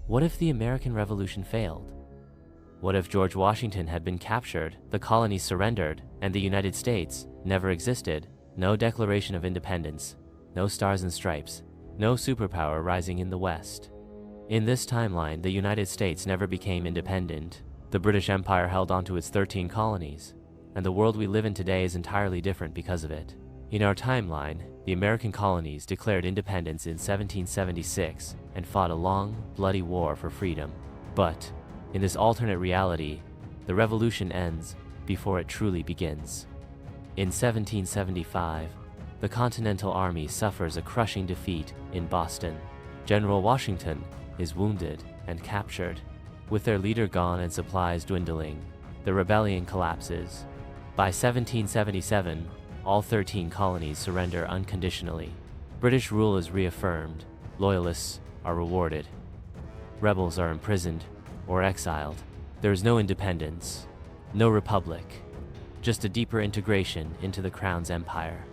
What if the American Revolution failed? What if George Washington had been captured, the colonies surrendered, and the United States never existed? No Declaration of Independence, no Stars and Stripes, no superpower rising in the West. In this timeline, the United States never became independent. The British Empire held onto its 13 colonies, and the world we live in today is entirely different because of it. In our timeline, the American colonies declared independence in 1776 and fought a long, bloody war for freedom. But, in this alternate reality, the revolution ends before it truly begins. In 1775, the Continental Army suffers a crushing defeat in Boston. General Washington is wounded and captured. With their leader gone and supplies dwindling, the rebellion collapses. By 1777, all 13 colonies surrender unconditionally. British rule is reaffirmed, loyalists are rewarded. Rebels are imprisoned or exiled. There is no independence, no republic, just a deeper integration into the Crown's empire.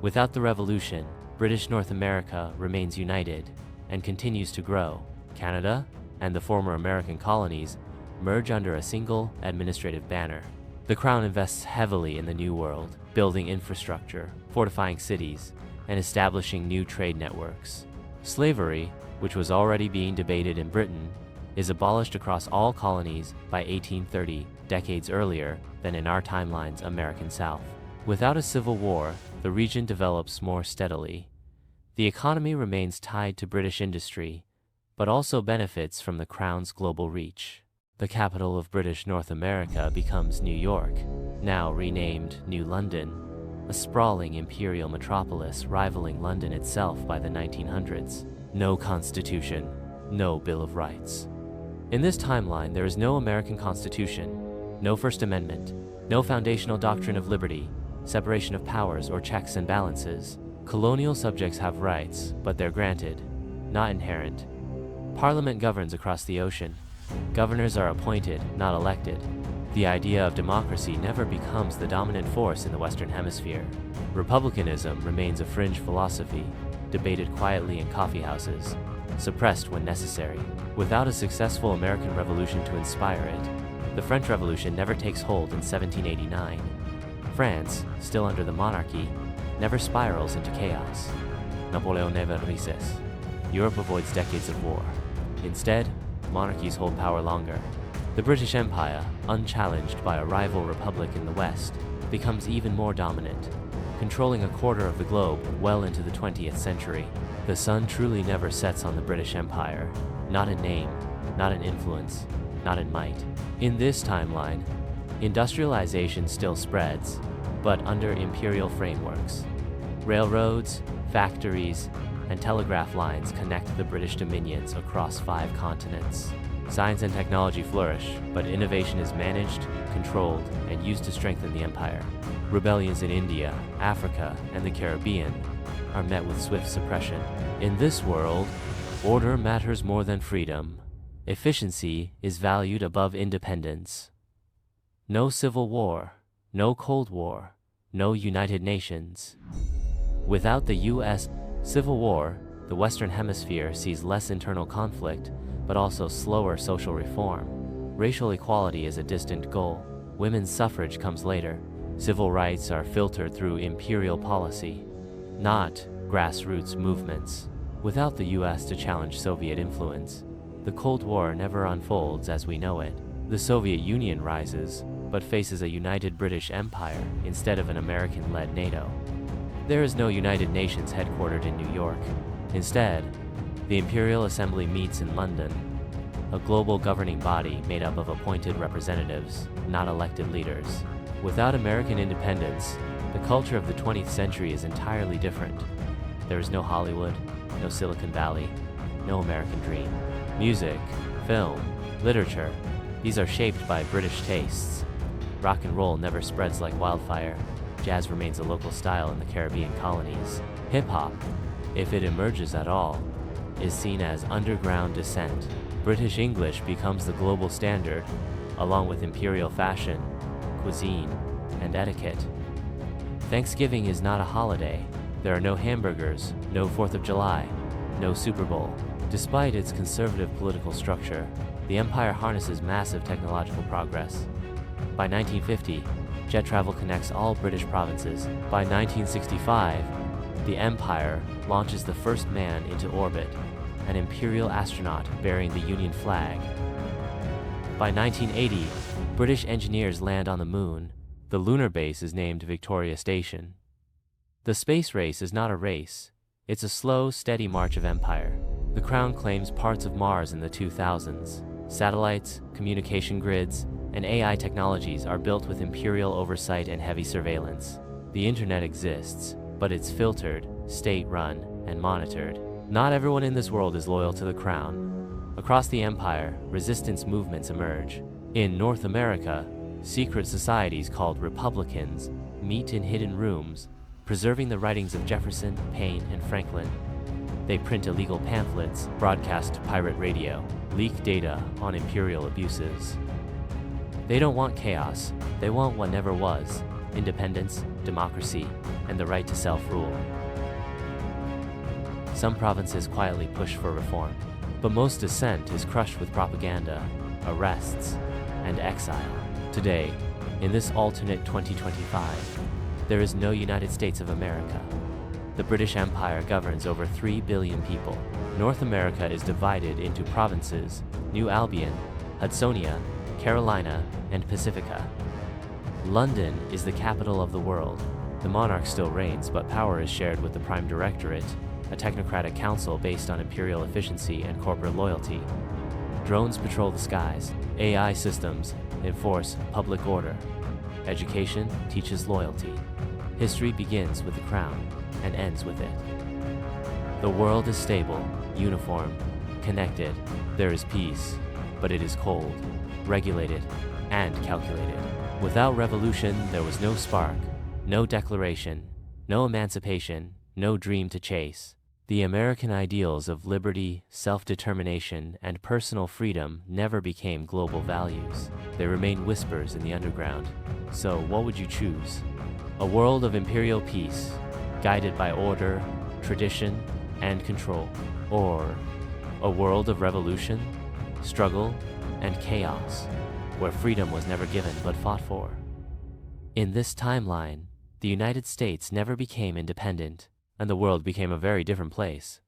Without the revolution, British North America remains united and continues to grow. Canada and the former American colonies merge under a single administrative banner. The Crown invests heavily in the New World, building infrastructure, fortifying cities, and establishing new trade networks. Slavery, which was already being debated in Britain, is abolished across all colonies by 1830, decades earlier than in our timeline's American South. Without a civil war, the region develops more steadily. The economy remains tied to British industry, but also benefits from the Crown's global reach. The capital of British North America becomes New York, now renamed New London, a sprawling imperial metropolis rivaling London itself by the 1900s. No constitution, no Bill of Rights. In this timeline, there is no American Constitution, no First Amendment, no foundational doctrine of liberty, separation of powers, or checks and balances. Colonial subjects have rights, but they're granted, not inherent. Parliament governs across the ocean. Governors are appointed, not elected. The idea of democracy never becomes the dominant force in the Western Hemisphere. Republicanism remains a fringe philosophy, debated quietly in coffeehouses, suppressed when necessary. Without a successful American Revolution to inspire it, the French Revolution never takes hold in 1789. France, still under the monarchy, never spirals into chaos. Napoleon never rises. Europe avoids decades of war. Instead, monarchies hold power longer. The British Empire, unchallenged by a rival republic in the West, becomes even more dominant, controlling a quarter of the globe well into the 20th century. The sun truly never sets on the British Empire, not in name, not in influence, not in might. In this timeline, industrialization still spreads, but under imperial frameworks. Railroads, factories, and telegraph lines connect the British dominions across 5 continents. Science and technology flourish, but innovation is managed, controlled, and used to strengthen the empire. Rebellions in India, Africa, and the Caribbean are met with swift suppression. In this world, order matters more than freedom. Efficiency is valued above independence. No civil war, no Cold War, no United Nations. Without the U.S. Civil War, the Western Hemisphere sees less internal conflict, but also slower social reform. Racial equality is a distant goal. Women's suffrage comes later. Civil rights are filtered through imperial policy, not grassroots movements. Without the U.S. to challenge Soviet influence, the Cold War never unfolds as we know it. The Soviet Union rises, but faces a united British Empire instead of an American-led NATO. There is no United Nations headquartered in New York. Instead, the Imperial Assembly meets in London, a global governing body made up of appointed representatives, not elected leaders. Without American independence, the culture of the 20th century is entirely different. There is no Hollywood, no Silicon Valley, no American dream. Music, film, literature, these are shaped by British tastes. Rock and roll never spreads like wildfire. Jazz remains a local style in the Caribbean colonies. Hip-hop, if it emerges at all, is seen as underground descent. British English becomes the global standard, along with imperial fashion, cuisine, and etiquette. Thanksgiving is not a holiday. There are no hamburgers, no 4th of July, no Super Bowl. Despite its conservative political structure, the empire harnesses massive technological progress. By 1950, jet travel connects all British provinces. By 1965, the empire launches the first man into orbit, an imperial astronaut bearing the Union flag. By 1980, British engineers land on the moon. The lunar base is named Victoria Station. The space race is not a race. It's a slow, steady march of empire. The Crown claims parts of Mars in the 2000s. Satellites, communication grids, and AI technologies are built with imperial oversight and heavy surveillance. The internet exists, but it's filtered, state-run, and monitored. Not everyone in this world is loyal to the Crown. Across the empire, resistance movements emerge. In North America, secret societies called Republicans meet in hidden rooms, preserving the writings of Jefferson, Paine, and Franklin. They print illegal pamphlets, broadcast pirate radio, leak data on imperial abuses. They don't want chaos, they want what never was: independence, democracy, and the right to self-rule. Some provinces quietly push for reform, but most dissent is crushed with propaganda, arrests, and exile. Today, in this alternate 2025, there is no United States of America. The British Empire governs over 3 billion people. North America is divided into provinces: New Albion, Hudsonia, Carolina, and Pacifica. London is the capital of the world. The monarch still reigns, but power is shared with the Prime Directorate, a technocratic council based on imperial efficiency and corporate loyalty. Drones patrol the skies. AI systems enforce public order. Education teaches loyalty. History begins with the crown and ends with it. The world is stable, uniform, connected. There is peace, but it is cold, regulated, and calculated. Without revolution, there was no spark, no declaration, no emancipation, no dream to chase. The American ideals of liberty, self-determination, and personal freedom never became global values. They remain whispers in the underground. So, what would you choose? A world of imperial peace, guided by order, tradition, and control? Or a world of revolution, struggle, and chaos, where freedom was never given but fought for? In this timeline, the United States never became independent, and the world became a very different place.